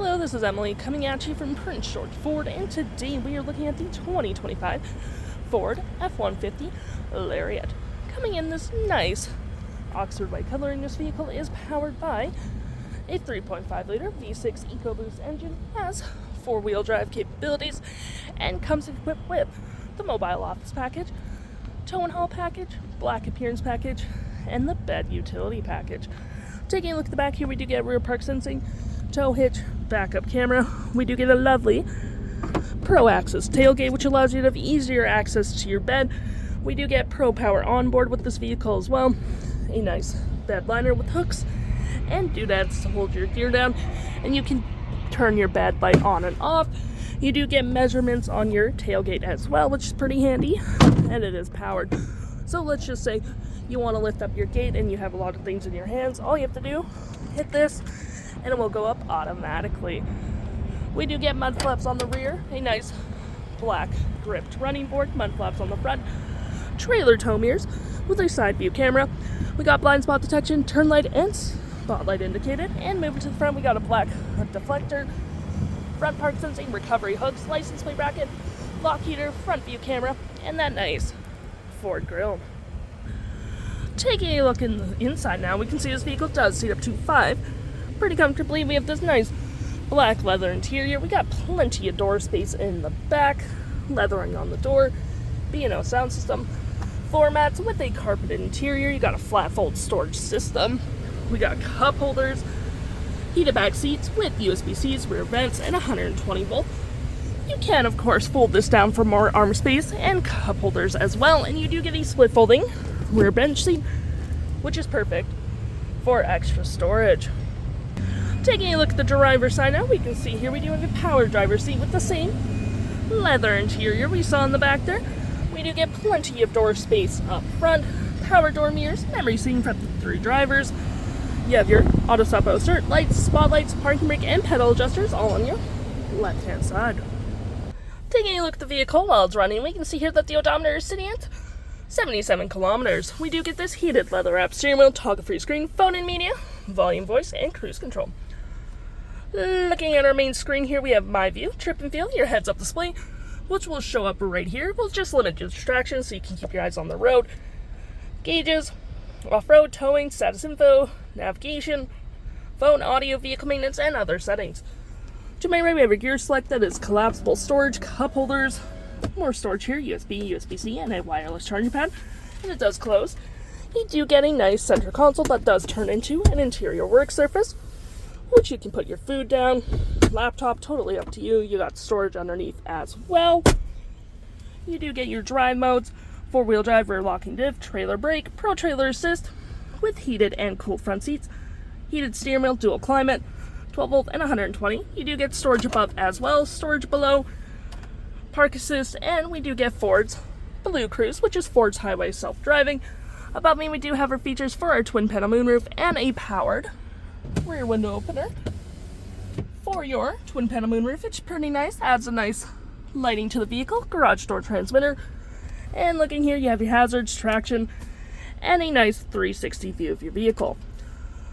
Hello, this is Emily coming at you from Prince George Ford, and today we are looking at the 2025 Ford F-150 LARIAT. Coming in this nice Oxford white color, and this vehicle is powered by a 3.5-liter V6 EcoBoost engine, has four-wheel drive capabilities, and comes equipped with the mobile office package, tow and haul package, black appearance package, and the bed utility package. Taking a look at the back here, we do get rear park sensing, tow hitch, backup camera. We do get a lovely Pro Access tailgate, which allows you to have easier access to your bed. We do get Pro Power Onboard with this vehicle as well. A nice bed liner with hooks and doodads to hold your gear down, and you can turn your bed light on and off. You do get measurements on your tailgate as well, which is pretty handy, and it is powered. So let's just say you want to lift up your gate and you have a lot of things in your hands. All you have to do, hit this, and it will go up automatically. We do get mud flaps on the rear, a nice black gripped running board, mud flaps on the front, trailer tow mirrors with a side view camera. We got blind spot detection, turn light and spotlight indicated, and moving to the front we got a black deflector, front park sensing, recovery hooks, license plate bracket, lock heater, front view camera, and that nice Ford grille. Taking a look in the inside now, we can see this vehicle does seat up to 5 pretty comfortably. We have this nice black leather interior. We got plenty of door space in the back, leathering on the door, B&O sound system, floor mats with a carpeted interior. You got a flat fold storage system. We got cup holders, heated back seats with USB-C's, rear vents, and 120 volt. You can, of course, fold this down for more arm space and cup holders as well, and you do get a split folding rear bench seat, which is perfect for extra storage. Taking a look at the driver's side now, we can see here we do have a power driver's seat with the same leather interior we saw in the back there. We do get plenty of door space up front, power door mirrors, memory seating for up to 3 drivers. You have your auto stop poster, lights, spotlights, parking brake, and pedal adjusters all on your left-hand side. Taking a look at the vehicle while it's running, we can see here that the odometer is sitting at 77 kilometers. We do get this heated leather-wrapped steering wheel, toggle-free screen, phone and media, volume, voice, and cruise control. Looking at our main screen here, we have My View, Trip and Feel, your heads-up display, which will show up right here. We'll just limit your distractions so you can keep your eyes on the road. Gauges, off-road, towing, status info, navigation, phone, audio, vehicle maintenance, and other settings. To my right, we have a gear select that is collapsible storage, cup holders, more storage here, USB, USB-C, and a wireless charging pad, and it does close. You do get a nice center console that does turn into an interior work surface, which you can put your food down, laptop, totally up to you. You got storage underneath as well. You do get your drive modes, 4-wheel drive, rear locking diff, trailer brake, Pro Trailer Assist, with heated and cooled front seats, heated steering wheel, dual climate, 12 volt and 120. You do get storage above as well, storage below, park assist, and we do get Ford's BLUECRUISE, which is Ford's highway self-driving. Above me, we do have our features for our twin panel moonroof and a powered rear window opener for your twin panel moonroof. It's pretty nice, adds a nice lighting to the vehicle, garage door transmitter, and looking here, you have your hazards, traction, and a nice 360 view of your vehicle.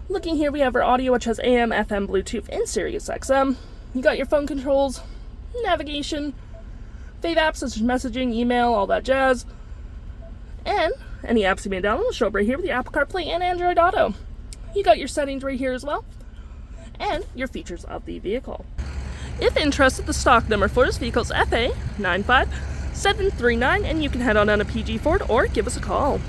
Looking here, we have our audio, which has AM, FM, Bluetooth, and Sirius XM. You got your phone controls, navigation, fave apps such as messaging, email, all that jazz, and any apps you may download will show up right here with the Apple CarPlay and Android Auto. You got your settings right here as well, and your features of the vehicle. If interested, the stock number for this vehicle is FA95739, and you can head on down to PG Ford or give us a call.